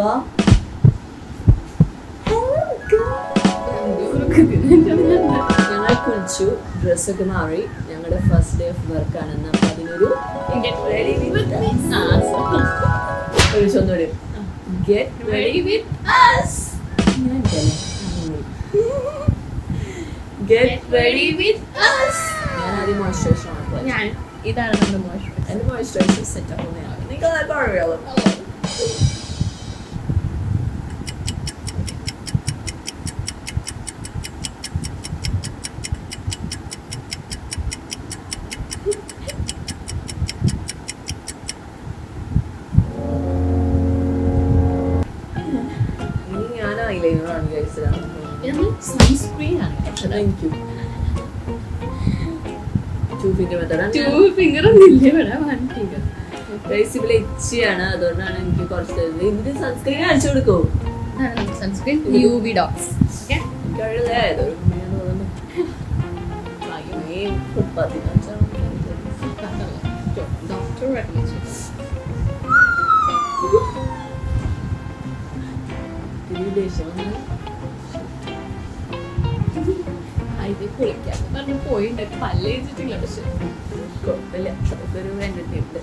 വാ. ഞങ്ങൾ കുളിച്ചു, ഡ്രസ്സൊക്കെ മാറി. ഞങ്ങളുടെ ഫസ്റ്റ് ഡേ ഓഫ് വർക്ക് ആണെന്ന്. അപ്പൊ അതിനൊരു ഒന്നുകൂടി get ready with us. Get ready with us. ഞാൻ ആദ്യം മോയ്സ്ചറൈസർ ആണ്. ഞാൻ ഇതാണ് നമ്മുടെ മോയ്സ്ചറൈസർ. എന്റെ മോയ്സ്ചറൈസർ സെറ്റ് ആക്കുന്നതാണ്. നിങ്ങൾക്ക് അറിയാലോ. ഇനി ഞാൻ ഐലൈനറാണ് കഴിച്ചതാണ്. സൺസ്ക്രീൻ ആണ്. Thank you. 2 finger method. 2 finger ഒന്നുമില്ല ഇവിടെ, 1 finger. ഇവിടെ ഇച്ചിയാണ്, അതുകൊണ്ടാണ് എനിക്ക് കുറച്ച് ഇതിന് സൺസ്ക്രീൻ അടിച്ചു കൊടുക്കൂ. Sunscreen UV dots. പോയിട്ടുണ്ട് പല്ലേച്ചിട്ടില്ല, പക്ഷെ കുഴപ്പമില്ല, അതൊരു എന്റർടൈൻമെന്റ്.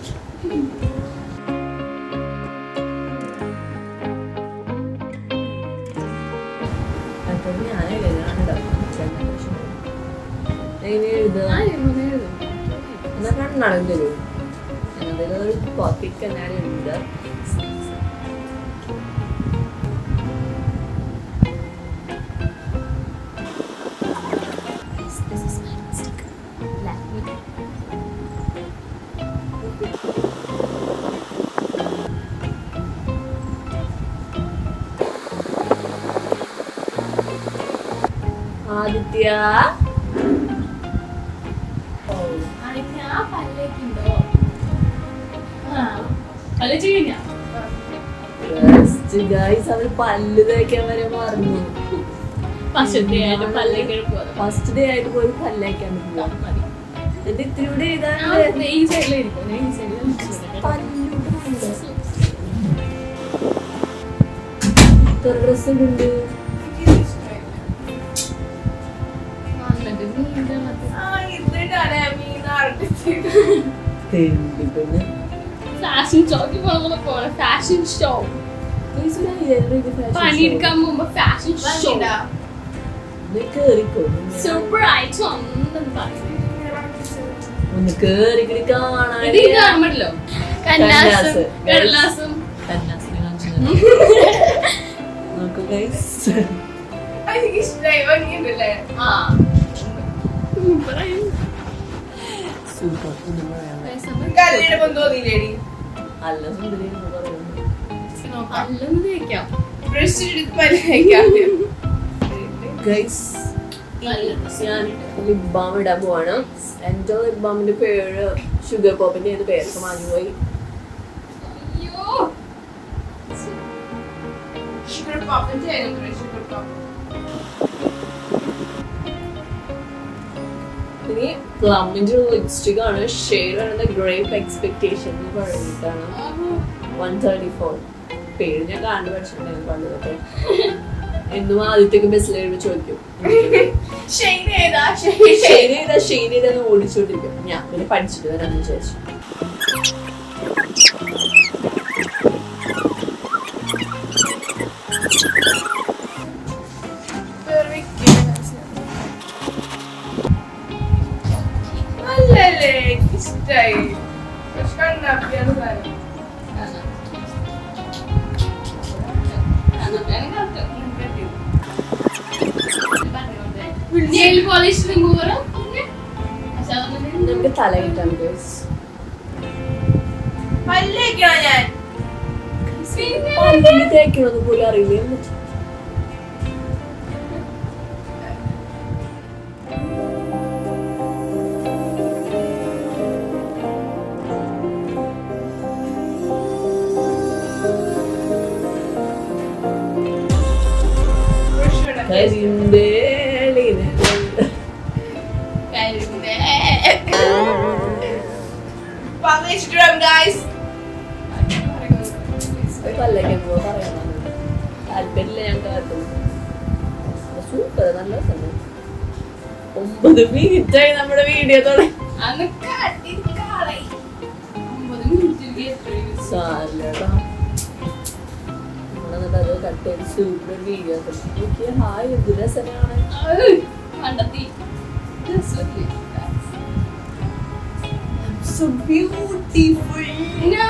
നടന്നു തരൂ. അതിലൊരു പോക്കറ്റ് കണ്ണാടി ഉണ്ട്. ആദിത്യ അവര് പല്ല് തേക്കാൻ വരെ മറന്നു. ഫസ്റ്റ് ഡേ ആയിട്ട് പോയി പല്ലേക്കാൻ പോവാ. എന്നിട്ട് ഇത്തിരി കൂടെ ഡ്രസ് ഉണ്ട്. ഫാഷൻ ഷോക്ക് പോലെ ഫാഷൻ ഷോ പണിയെടുക്കാൻ പോകുമ്പോ ഫാഷൻ ഷോ സൂപ്പർ ആയിട്ട് ഒന്ന് കേറി കാണാൻ പറ്റില്ലോ. കടലാസും നോക്കൂ ഗൈസ്. സൂപ്പർ. അല്ല സുന്ദരി ഞാൻ ലിപ് ബാം ഇടാൻ പോവാണ്. എന്റെ ലിപ് ബാമിന്റെ പേര് ഷുഗർ പോപ്പിന്റെ ഏത് പേരൊക്കെ മാഞ്ഞുപോയി. ഇനി പ്ലമ്മിന്റെ ലിപ്സ്റ്റിക് ആണ്. ഷെയ്ഡ് വരുന്നത് ഗ്രേപ്പ് എക്സ്പെക്ടേഷൻ എന്ന് പറഞ്ഞിട്ടാണ്. 134. പേര് ഞാൻ കണ്ടു പഠിച്ചിട്ടുണ്ടായിരുന്നു പണ്ടതൊക്കെ. എന്നും ആദ്യത്തേക്ക് ബസ്സിൽ ചോദിക്കും ഷെയ്ഡ് ഏതാന്ന് ഓടിച്ചോണ്ടിരിക്കും. ഞാൻ പിന്നെ പഠിച്ചിട്ട് വരാന്ന് വിചാരിച്ചു. നമുക്ക് തല കിട്ടാൻ തേക്കണമെന്ന് പോലും അറിയില്ല. Instagram guys. താല്പര്യമില്ല ഞാൻ കാട്ടും. സൂപ്പർ, നല്ല സമയം. 9 മിനിറ്റായി നമ്മുടെ വീഡിയോ തുടങ്ങി. അന്ന് കാട്ടിക്കാളെ 9 മിനിറ്റ് സാരല്ലടാ. നമ്മളെന്നിട്ട് അത് കട്ട് ചെയ്ത് സൂപ്പർ വീഡിയോ നോക്കിയ ഹായ് എന്ത് രസമാണ്. കണ്ടെത്തി So beautiful. No.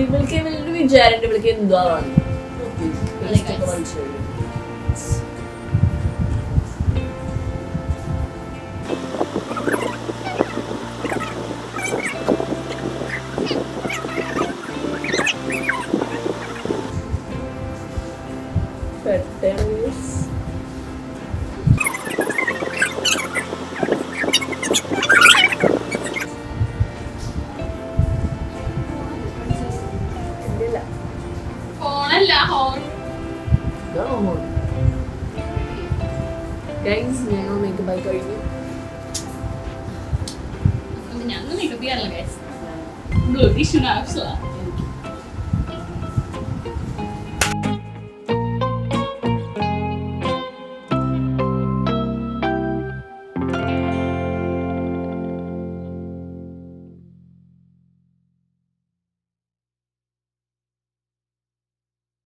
ഇവൾക്ക് ഇവളുടെ വിചാരം ഇവൾക്ക് എന്തോ ആവാണ്. ഫോണല്ല ഹോൺ. ഞങ്ങൾ മേക്കപ്പ് ആയി കഴിഞ്ഞു. ഞങ്ങൾ മേക്കപ്പ് ചെയ്യാറില്ല ഗൈസ്. ബ്ലൂ ടിഷ്യൂ ആവശ്യമില്ല.